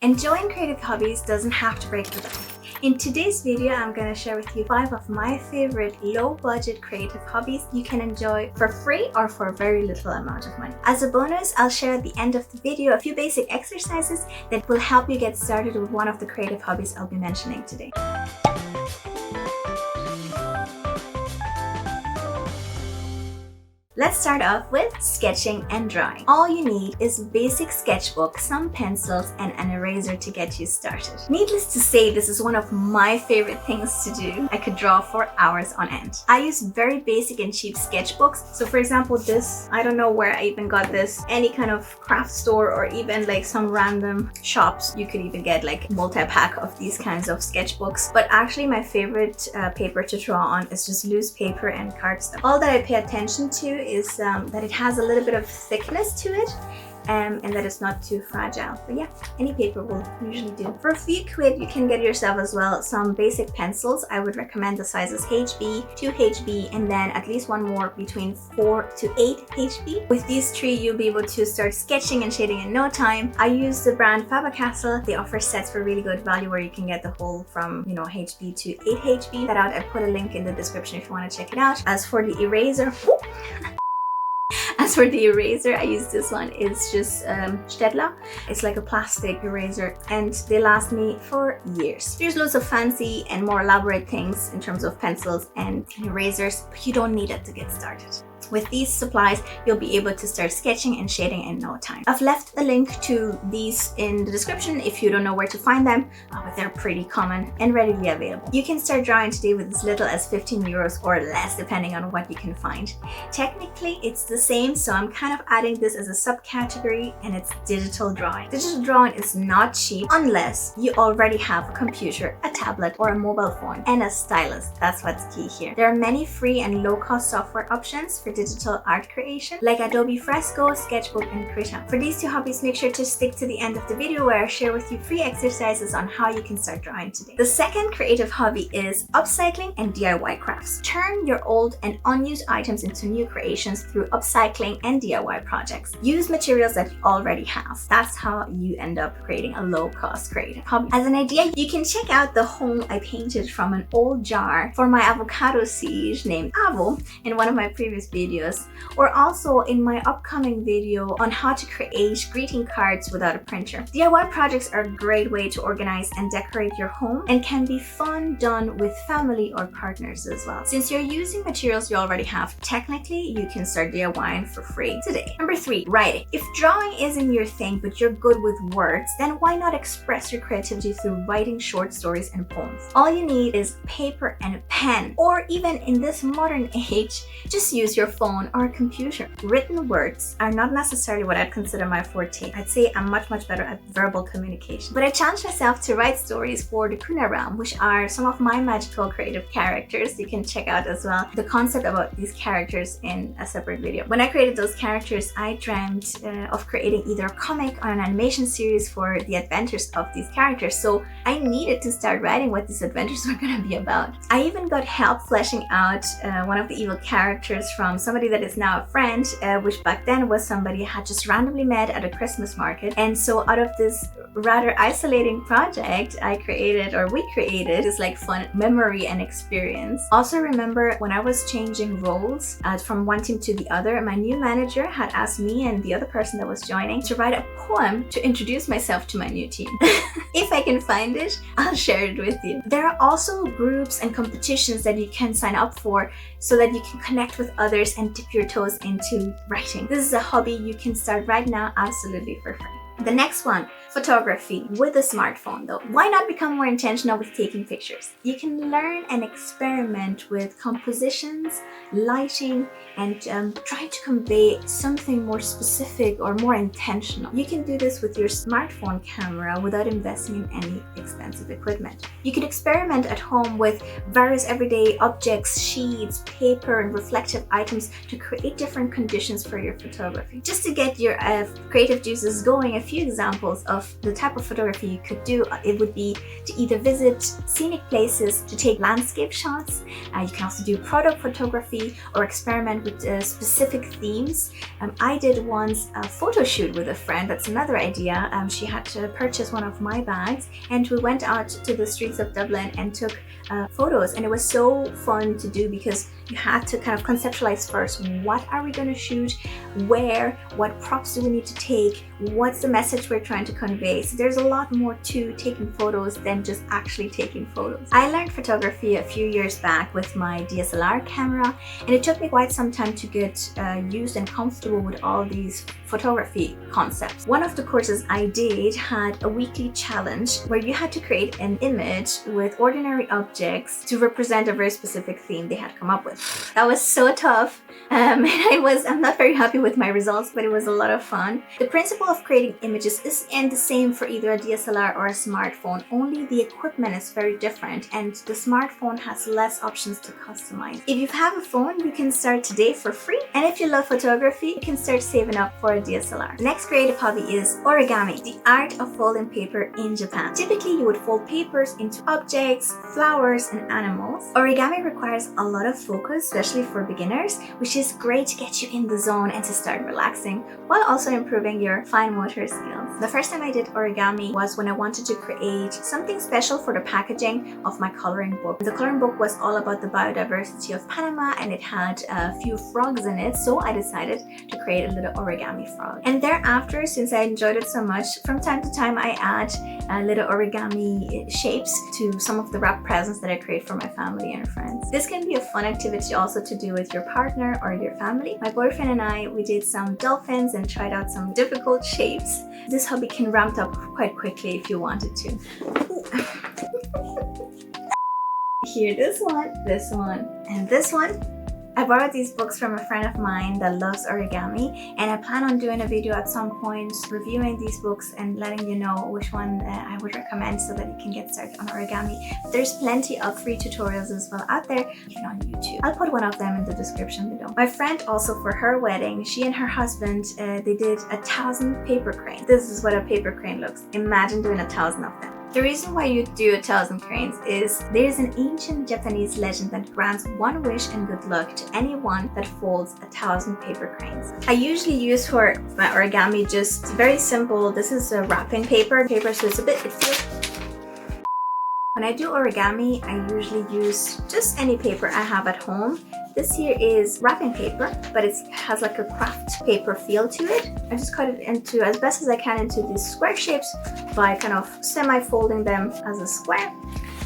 Enjoying creative hobbies doesn't have to break the bank. In today's video, I'm going to share with you 5 of my favorite low-budget creative hobbies you can enjoy for free or for a very little amount of money. As a bonus, I'll share at the end of the video a few basic exercises that will help you get started with one of the creative hobbies I'll be mentioning today. Let's start off with sketching and drawing. All you need is a basic sketchbook, some pencils, and an eraser to get you started. Needless to say, this is one of my favorite things to do. I could draw for hours on end. I use very basic and cheap sketchbooks. So for example, this, I don't know where I even got this, any kind of craft store or even like some random shops. You could even get like multi-pack of these kinds of sketchbooks. But actually my favorite paper to draw on is just loose paper and cardstock. All that I pay attention to is that it has a little bit of thickness to it and that it's not too fragile. But yeah, any paper will usually do. For a few quid, you can get yourself as well some basic pencils. I would recommend the sizes HB, 2HB, and then at least one more between 4 to 8 HB. With these 3, you'll be able to start sketching and shading in no time. I use the brand Faber-Castell. They offer sets for really good value where you can get the whole from, HB to 8 HB. That out, I put a link in the description if you want to check it out. As for the eraser, I use this one. It's just Staedtler. It's like a plastic eraser and they last me for years. There's loads of fancy and more elaborate things in terms of pencils and erasers, but you don't need it to get started. With these supplies, you'll be able to start sketching and shading in no time. I've left a link to these in the description if you don't know where to find them, but they're pretty common and readily available. You can start drawing today with as little as 15 euros or less, depending on what you can find. Technically, it's the same, so I'm kind of adding this as a subcategory, and it's digital drawing. Digital drawing is not cheap unless you already have a computer, a tablet, or a mobile phone, and a stylus. That's what's key here. There are many free and low-cost software options for digital art creation like Adobe Fresco, Sketchbook, and Krita. For these 2 hobbies, make sure to stick to the end of the video where I share with you free exercises on how you can start drawing today. The second creative hobby is upcycling and DIY crafts. Turn your old and unused items into new creations through upcycling and DIY projects. Use materials that you already have. That's how you end up creating a low-cost creative hobby. As an idea, you can check out the home I painted from an old jar for my avocado siege named Avo in one of my previous videos, or also in my upcoming video on how to create greeting cards without a printer. DIY projects are a great way to organize and decorate your home and can be fun done with family or partners as well. Since you're using materials you already have, technically you can start DIYing for free today. Number 3, writing. If drawing isn't your thing but you're good with words, then why not express your creativity through writing short stories and poems? All you need is paper and a pen, or even in this modern age, just use your phone or a computer. Written words are not necessarily what I'd consider my forte. I'd say I'm much better at verbal communication. But I challenged myself to write stories for the Kuna realm, which are some of my magical creative characters. You can check out as well the concept about these characters in a separate video. When I created those characters, I dreamt of creating either a comic or an animation series for the adventures of these characters. So I needed to start writing what these adventures were going to be about. I even got help fleshing out one of the evil characters from somebody that is now a friend, which back then was somebody I had just randomly met at a Christmas market. And so out of this rather isolating project, we created this like fun memory and experience. Also remember when I was changing roles from one team to the other, my new manager had asked me and the other person that was joining to write a poem to introduce myself to my new team. If I can find it, I'll share it with you. There are also groups and competitions that you can sign up for so that you can connect with others and dip your toes into writing. This is a hobby you can start right now absolutely for free. The next one, photography with a smartphone though. Why not become more intentional with taking pictures? You can learn and experiment with compositions, lighting, and try to convey something more specific or more intentional. You can do this with your smartphone camera without investing in any expensive equipment. You can experiment at home with various everyday objects, sheets, paper, and reflective items to create different conditions for your photography. Just to get your creative juices going, few examples of the type of photography you could do, it would be to either visit scenic places, to take landscape shots. You can also do product photography or experiment with specific themes. I did once a photo shoot with a friend. That's another idea. She had to purchase one of my bags, and we went out to the streets of Dublin and took photos, and it was so fun to do because you had to kind of conceptualize first, what are we going to shoot, where, what props do we need to take, what's the message we're trying to convey. So there's a lot more to taking photos than just actually taking photos. I learned photography a few years back with my DSLR camera, and it took me quite some time to get used and comfortable with all these photography concepts. One of the courses I did had a weekly challenge where you had to create an image with ordinary objects to represent a very specific theme they had come up with. That was so tough. I'm not very happy with my results, but it was a lot of fun. The principle of creating images is the same for either a DSLR or a smartphone, only the equipment is very different, and the smartphone has less options to customize. If you have a phone, you can start today for free, and if you love photography, you can start saving up for a DSLR. The next creative hobby is origami, the art of folding paper in Japan. Typically, you would fold papers into objects, flowers, and animals. Origami requires a lot of focus, especially for beginners, which is great to get you in the zone and to start relaxing while also improving your fine motor skills. The first time I did origami was when I wanted to create something special for the packaging of my coloring book. The coloring book was all about the biodiversity of Panama, and it had a few frogs in it, so I decided to create a little origami frog. And thereafter, since I enjoyed it so much, from time to time I add little origami shapes to some of the wrap presents that I create for my family and friends. This can be a fun activity also to do with your partner or your family. My boyfriend and I, we did some dolphins and tried out some difficult shapes. This hobby can ramp up quite quickly if you wanted to. Here, this one, and this one. I borrowed these books from a friend of mine that loves origami, and I plan on doing a video at some point reviewing these books and letting you know which one I would recommend so that you can get started on origami. But there's plenty of free tutorials as well out there, even on YouTube. I'll put one of them in the description below. My friend also, for her wedding, she and her husband, they did 1,000 paper cranes. This is what a paper crane looks. Imagine doing 1,000 of them. The reason why you do 1,000 cranes is there's an ancient Japanese legend that grants one wish and good luck to anyone that folds 1,000 paper cranes. I usually use for my origami just very simple. This is a wrapping paper, so it's a bit, When I do origami, I usually use just any paper I have at home. This here is wrapping paper, but it has like a craft paper feel to it. I just cut it into, as best as I can, into these square shapes by kind of semi-folding them as a square.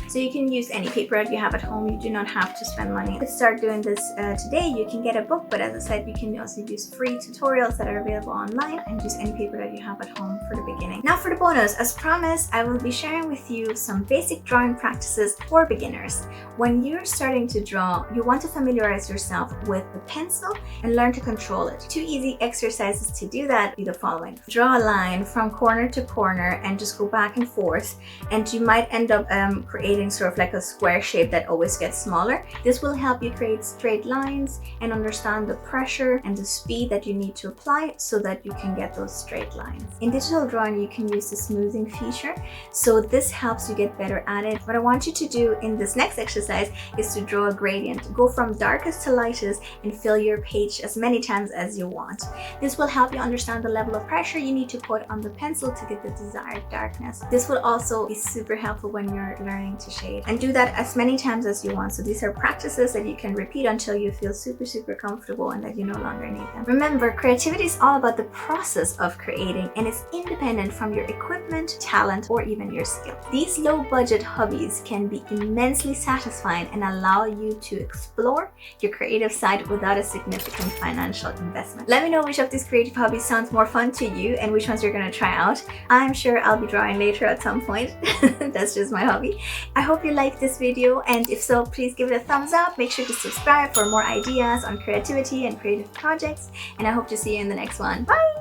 So you can use any paper that you have at home. You do not have to spend money. To start doing this today, you can get a book, but as I said, you can also use free tutorials that are available online and use any paper that you have at home for the beginning. Now for the bonus, as promised, I will be sharing with you some basic drawing practices for beginners. When you're starting to draw, you want to familiarize yourself with the pencil and learn to control it. 2 easy exercises to do that be the following. Draw a line from corner to corner and just go back and forth, and you might end up creating sort of like a square shape that always gets smaller. This will help you create straight lines and understand the pressure and the speed that you need to apply so that you can get those straight lines. In digital drawing, you can use the smoothing feature, so this helps you get better at it. What I want you to do in this next exercise is to draw a gradient. Go from darkest to lightest and fill your page as many times as you want. This will help you understand the level of pressure you need to put on the pencil to get the desired darkness. This will also be super helpful when you're learning to shade, and do that as many times as you want. So these are practices that you can repeat until you feel super comfortable and that you no longer need them. Remember, creativity is all about the process of creating, and it's independent from your equipment, talent, or even your skill. These low budget hobbies can be immensely satisfying and allow you to explore your creative side without a significant financial investment. Let me know which of these creative hobbies sounds more fun to you and which ones you're going to try out. I'm sure I'll be drawing later at some point. That's just my hobby. I hope you liked this video, and if so, please give it a thumbs up. Make sure to subscribe for more ideas on creativity and creative projects, and I hope to see you in the next one. Bye!